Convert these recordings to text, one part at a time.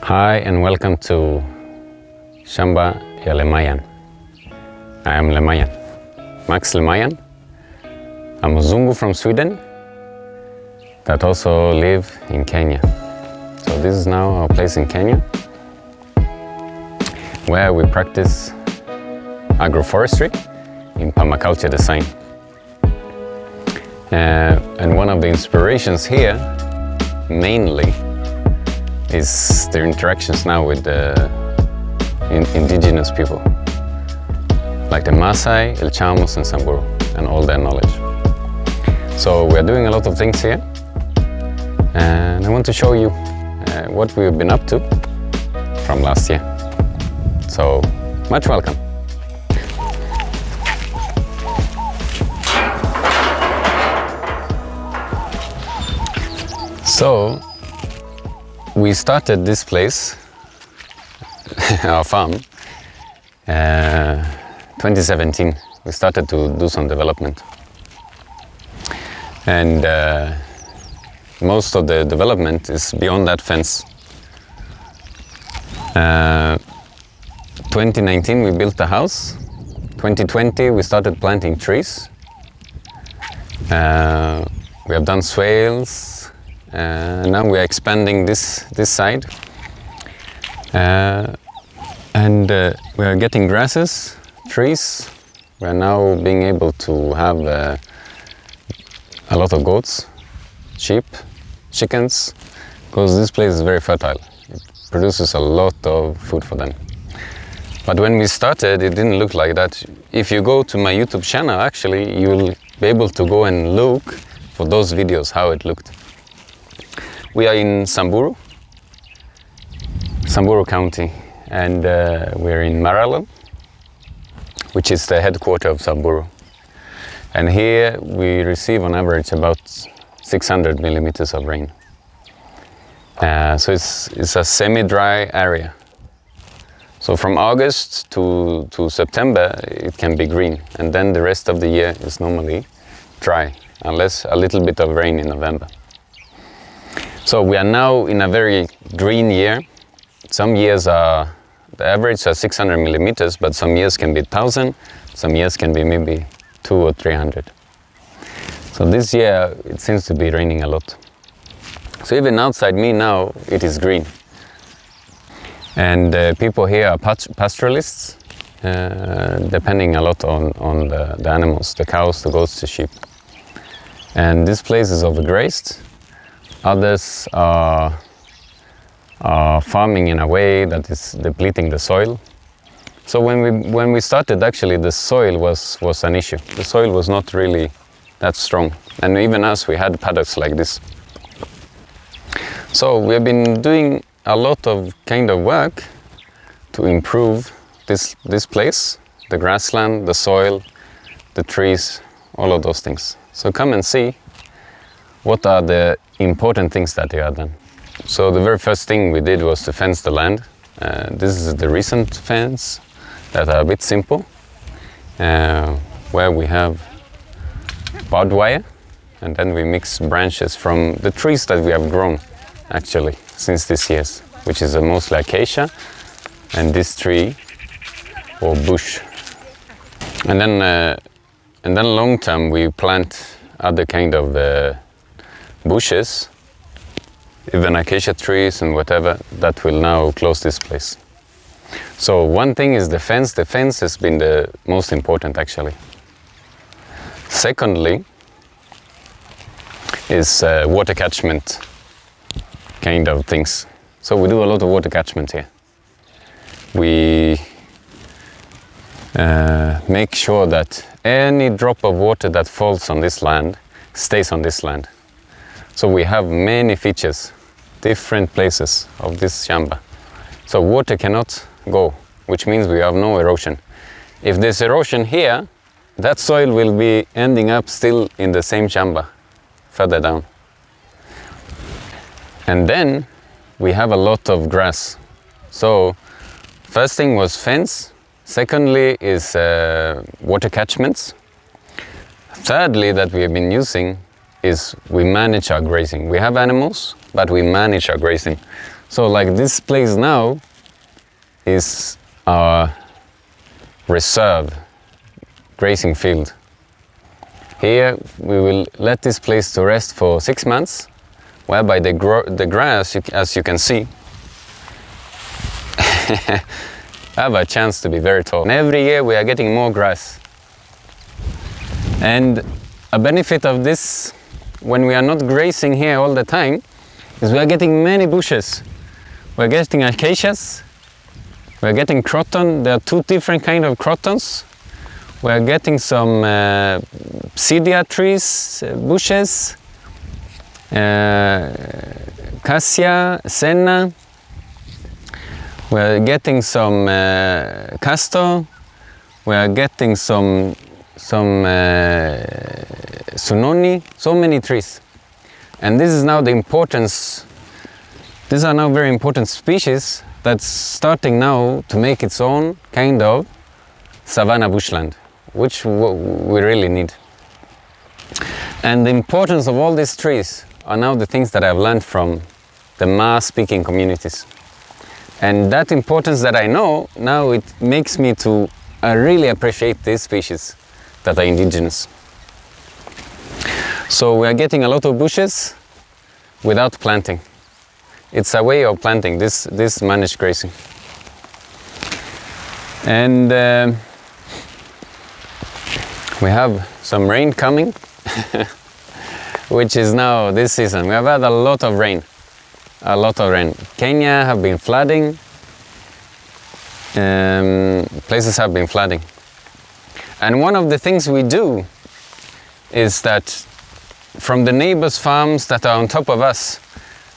Hi and welcome to Shamba Lemayian. I am Lemayian, max.lemayian. I'm a Zungu from Sweden that also live in Kenya. So this is now our place in Kenya where we practice agroforestry in permaculture design. And one of the inspirations here mainly is their interactions now with the indigenous people, like the Maasai, El Chamos and Samburu, and all their knowledge. So we're doing a lot of things here, and I want to show you what we've been up to from last year. So, much welcome. So, we started this place, our farm, 2017. We started to do some development. And most of the development is beyond that fence. 2019 we built the house. 2020 we started planting trees. We have done swales. Now we are expanding this side, and we are getting grasses, trees. We are now being able to have a lot of goats, sheep, chickens, because this place is very fertile. It produces a lot of food for them. But when we started, it didn't look like that. If you go to my YouTube channel, actually, you'll be able to go and look for those videos, how it looked. We are in Samburu County, and we're in Maralal, which is the headquarters of Samburu. And here we receive on average about 600 millimeters of rain. So it's a semi-dry area. So from August to September it can be green, and then the rest of the year is normally dry, unless a little bit of rain in November. So we are now in a very green year. Some years the average are 600 millimeters, but some years can be 1,000, some years can be maybe 200 or 300. So this year it seems to be raining a lot. So even outside me now it is green. And people here are pastoralists, depending a lot on the animals, the cows, the goats, the sheep. And this place is overgrazed. Others are farming in a way that is depleting the soil. So when we started, actually the soil was an issue. The soil was not really that strong, and even us, we had paddocks like this. So we have been doing a lot of kind of work to improve this place, the grassland, the soil, the trees, all of those things. So come and see what are the important things that they are done. So the very first thing we did was to fence the land. This is the recent fence that are a bit simple, where we have barbed wire, and then we mix branches from the trees that we have grown actually since this year, which is mostly acacia and this tree or bush. And then long term we plant other kind of bushes, even acacia trees and whatever, that will now close this place. So one thing is the fence. The fence has been the most important actually. Secondly is water catchment kind of things. So we do a lot of water catchment here. We make sure that any drop of water that falls on this land stays on this land. So we have many features, different places of this Shamba. So water cannot go, which means we have no erosion. If there's erosion here, that soil will be ending up still in the same Shamba, further down. And then we have a lot of grass. So first thing was fence. Secondly is water catchments. Thirdly, that we have been using is we manage our grazing. We have animals, but we manage our grazing. So like this place now is our reserve grazing field. Here we will let this place to rest for 6 months, whereby the grass, as you can see, have a chance to be very tall. And every year we are getting more grass. And a benefit of this, when we are not grazing here all the time, is we are getting many bushes. We're getting acacias, we're getting croton. There are 2 different kinds of crotons. We're getting some sedia trees, bushes, cassia, senna. We're getting some castor. We're getting some sunoni, so many trees. And this is now the importance. These are now very important species that's starting now to make its own kind of savanna bushland, which we really need. And the importance of all these trees are now the things that I've learned from the Ma-speaking communities. And that importance that I know, now it makes me to really appreciate these species that are indigenous. So we are getting a lot of bushes without planting. It's a way of planting, this managed grazing. And we have some rain coming, which is now this season. We have had a lot of rain. Kenya have been flooding, places have been flooding. And one of the things we do is that from the neighbors' farms that are on top of us,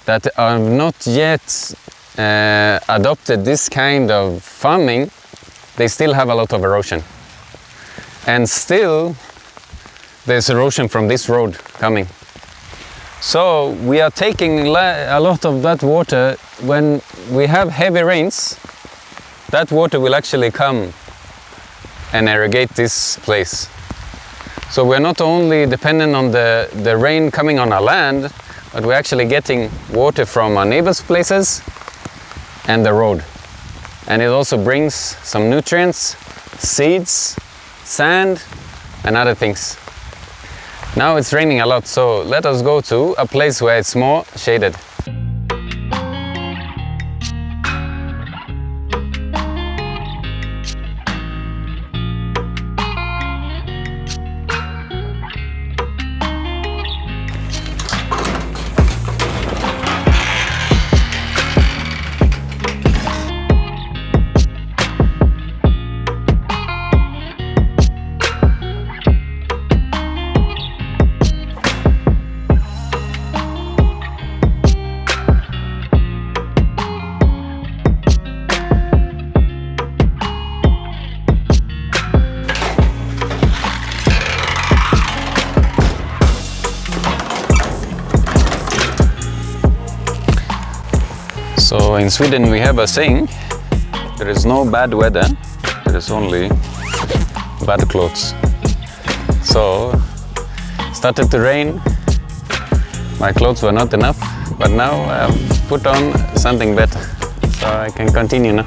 that are not yet adopted this kind of farming, they still have a lot of erosion. And still there's erosion from this road coming. So we are taking a lot of that water. When we have heavy rains, that water will actually come and irrigate this place. So we're not only dependent on the rain coming on our land, but we're actually getting water from our neighbors' places and the road. And it also brings some nutrients, seeds, sand, and other things. Now it's raining a lot, so let us go to a place where it's more shaded. So in Sweden we have a saying, there is no bad weather, there is only bad clothes. So it started to rain, my clothes were not enough, but now I've put on something better, so I can continue now.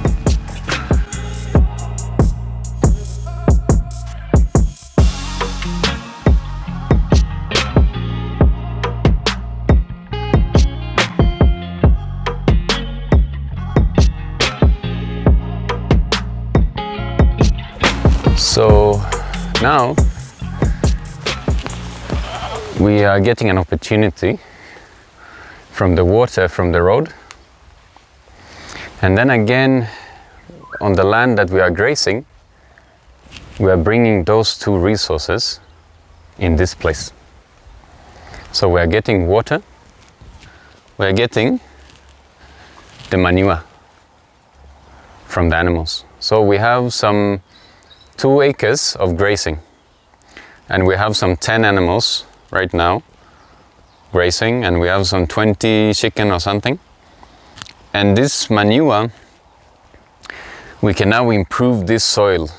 So now we are getting an opportunity from the water from the road, and then again on the land that we are grazing, we are bringing those 2 resources in this place. So we are getting water, we are getting the manure from the animals. So we have some 2 acres of grazing, and we have some 10 animals right now grazing, and we have some 20 chicken or something. And this manure, we can now improve this soil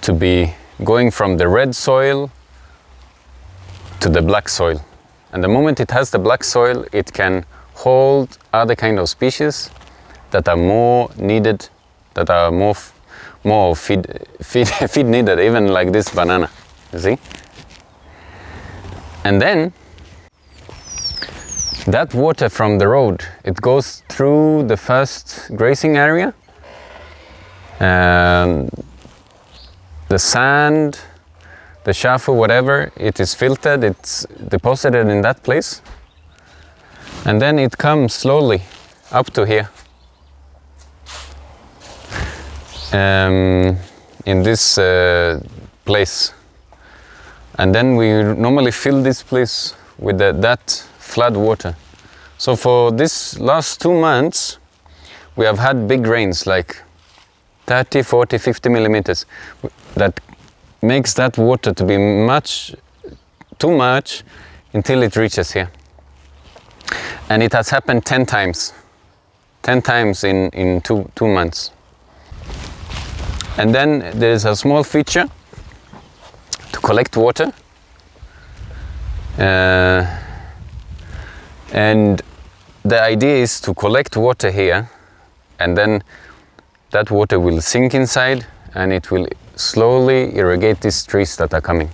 to be going from the red soil to the black soil. And the moment it has the black soil, it can hold other kind of species that are more needed, that are more feed needed, even like this banana, you see? And then that water from the road, it goes through the first grazing area, and the sand, the chaff, whatever, it is filtered, it's deposited in that place, and then it comes slowly up to here. In this place, and then we normally fill this place with that flood water. So for this last 2 months we have had big rains, like 30, 40, 50 millimeters, that makes that water to be too much until it reaches here. And it has happened 10 times in two months. And then there is a small feature to collect water, and the idea is to collect water here, and then that water will sink inside and it will slowly irrigate these trees that are coming.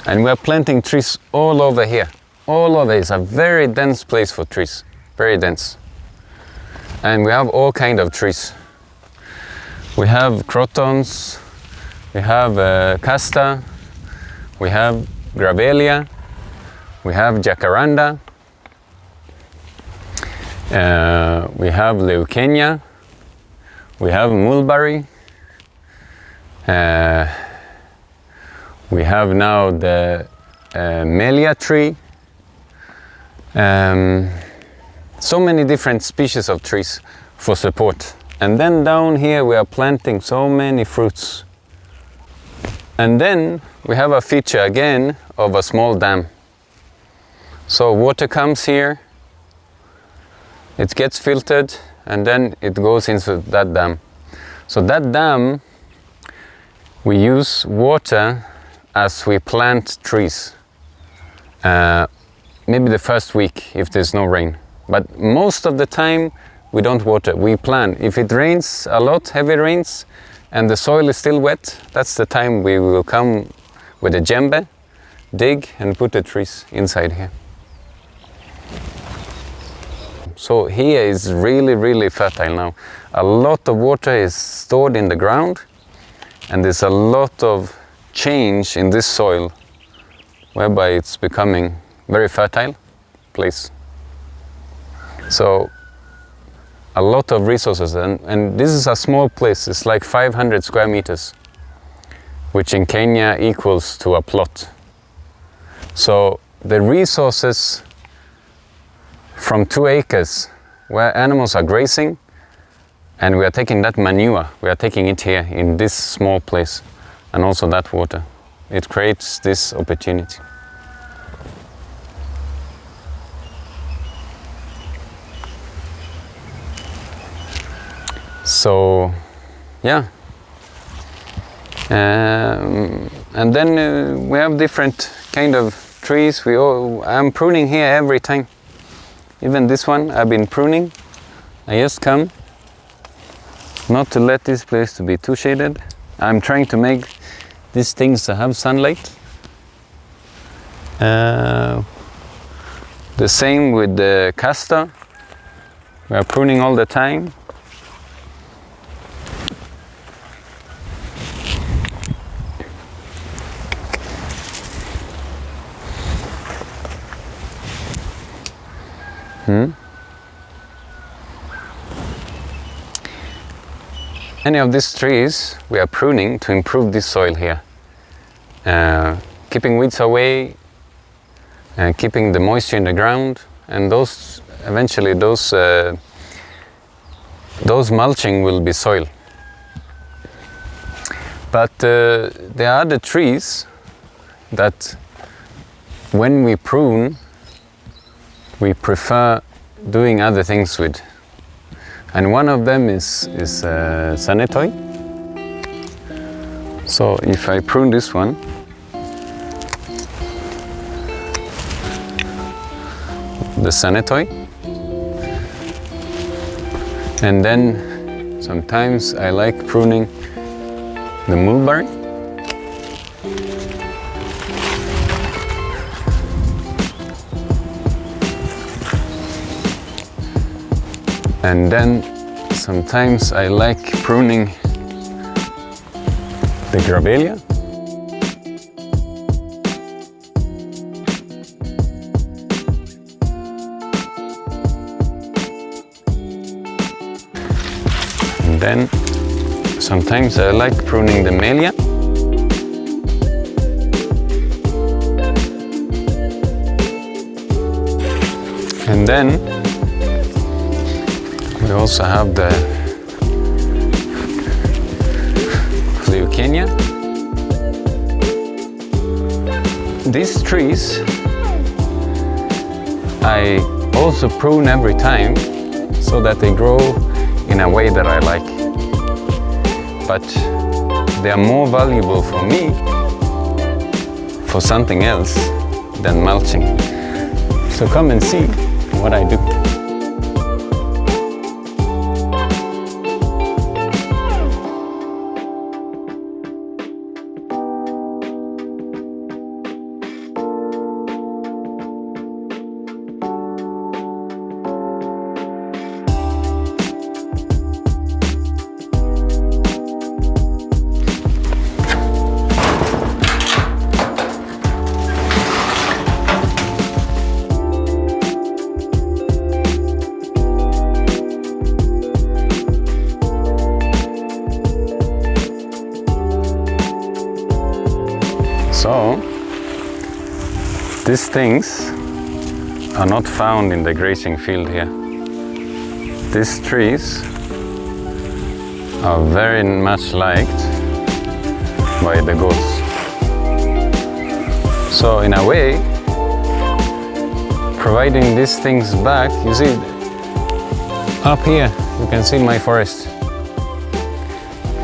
And we are planting trees all over here. All over. It's a very dense place for trees, very dense. And we have all kind of trees. We have crotons, we have castor, we have gravelia, we have jacaranda, we have leucaena, we have mulberry, we have now the melia tree, so many different species of trees for support. And then down here we are planting so many fruits. And then we have a feature again of a small dam. So water comes here, it gets filtered, and then it goes into that dam. So that dam, we use water as we plant trees. Maybe the first week if there's no rain. But most of the time we don't water, we plant. If it rains a lot, heavy rains, and the soil is still wet, that's the time we will come with a djembe, dig and put the trees inside here. So here is really, really fertile now. A lot of water is stored in the ground, and there's a lot of change in this soil, whereby it's becoming very fertile place. So a lot of resources, and this is a small place. It's like 500 square meters, which in Kenya equals to a plot. So the resources from 2 acres where animals are grazing, and we are taking that manure, we are taking it here in this small place, and also that water. It creates this opportunity. So, yeah, and then we have different kind of trees. I'm pruning here every time. Even this one, I've been pruning. I just come, not to let this place to be too shaded. I'm trying to make these things to have sunlight. The same with the castor. We are pruning all the time. Any of these trees we are pruning to improve this soil here, keeping weeds away, keeping the moisture in the ground, and those eventually those mulching will be soil. But there are other trees that when we prune, we prefer doing other things with. And one of them is sanetoi. So if I prune this one, the sanetoi, And then sometimes I like pruning the mulberry. And then sometimes I like pruning the gravelia. And then sometimes I like pruning the Leayan. And then we also have the Leayan. These trees I also prune every time so that they grow in a way that I like. But they are more valuable for me for something else than mulching. So come and see what I do. So, these things are not found in the grazing field here. These trees are very much liked by the goats. So in a way, providing these things back, you see, up here you can see my forest.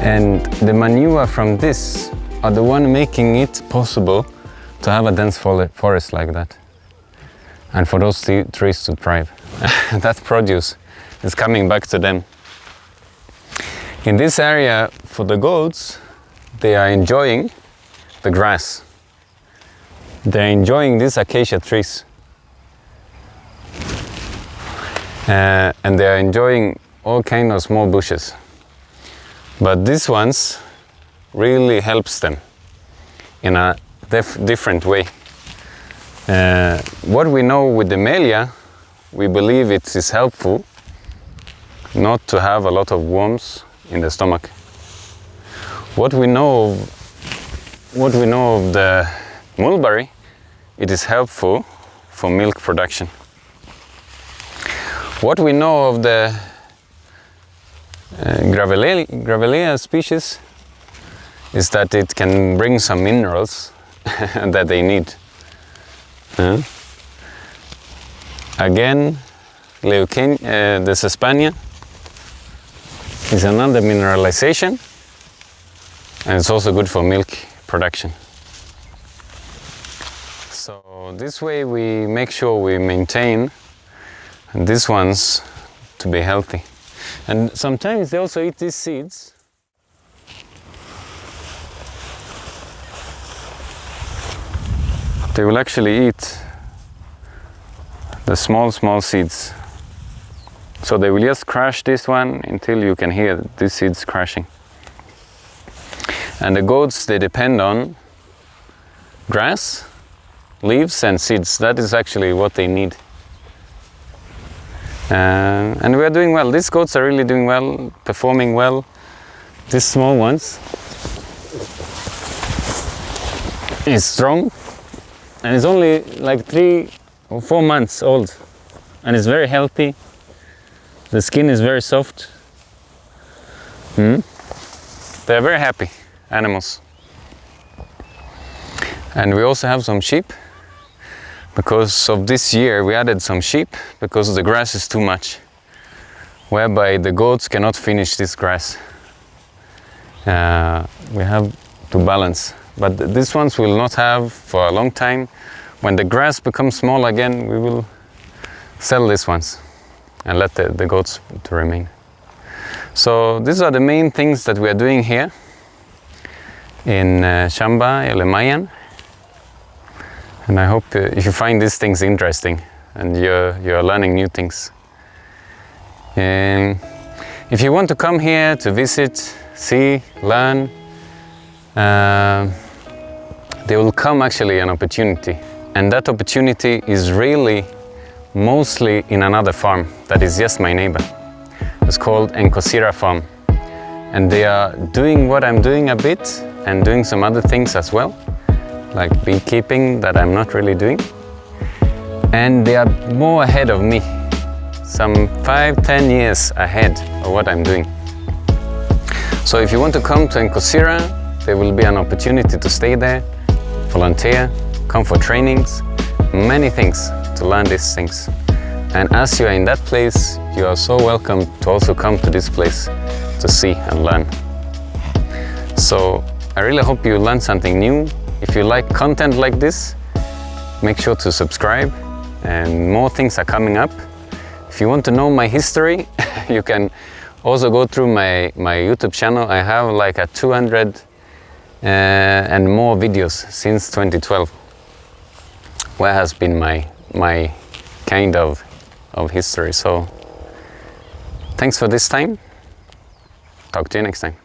And the manure from this are the one making it possible to have a dense forest like that. And for those trees to thrive. That produce is coming back to them. In this area, for the goats, they are enjoying the grass. They're enjoying these acacia trees. And they are enjoying all kinds of small bushes. But these ones really helps them in a different way. What we know with the Leayan, we believe it is helpful not to have a lot of worms in the stomach. What we know of the mulberry, it is helpful for milk production. What we know of the gravelia species is that it can bring some minerals that they need. Again, the Sespania is another mineralization, and it's also good for milk production. So this way we make sure we maintain these ones to be healthy. And sometimes they also eat these seeds. They will actually eat the small seeds. So they will just crush this one until you can hear these seeds crashing. And the goats, they depend on grass, leaves and seeds. That is actually what they need. And we are doing well. These goats are really doing well, performing well. These small ones is strong. And it's only like 3 or 4 months old, and it's very healthy. The skin is very soft. They're very happy animals. And we also have some sheep. Because of this year we added some sheep because the grass is too much, whereby the goats cannot finish this grass. We have to balance. But these ones will not have for a long time. When the grass becomes small again, we will sell these ones and let the goats to remain. So these are the main things that we are doing here in Shamba, Lemayian. And I hope you find these things interesting and you're learning new things. And if you want to come here to visit, see, learn, there will come actually an opportunity. And that opportunity is really mostly in another farm that is just my neighbor. It's called Encosira farm. And they are doing what I'm doing a bit and doing some other things as well, like beekeeping that I'm not really doing. And they are more ahead of me, some 5-10 years ahead of what I'm doing. So if you want to come to Encosira, there will be an opportunity to stay there, volunteer, come for trainings, many things to learn these things. And as you are in that place, you are so welcome to also come to this place to see and learn. So I really hope you learned something new. If you like content like this, make sure to subscribe, and more things are coming up. If you want to know my history, you can also go through my YouTube channel. I have like a 200 and more videos since 2012, where has been my kind of history. So thanks for this time. Talk to you next time.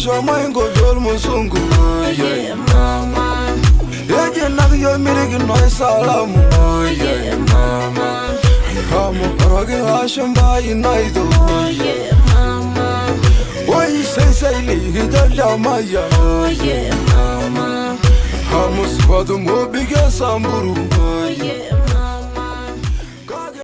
Shamba ingo dormo sungu, yeah mama. Yeah nak yo mirigi noi salamu, yeah mama. Kamu parogi Shamba inaido, yeah mama. Oi say li Lemayian, yeah mama. Kamu swadu mo biga samburu, yeah.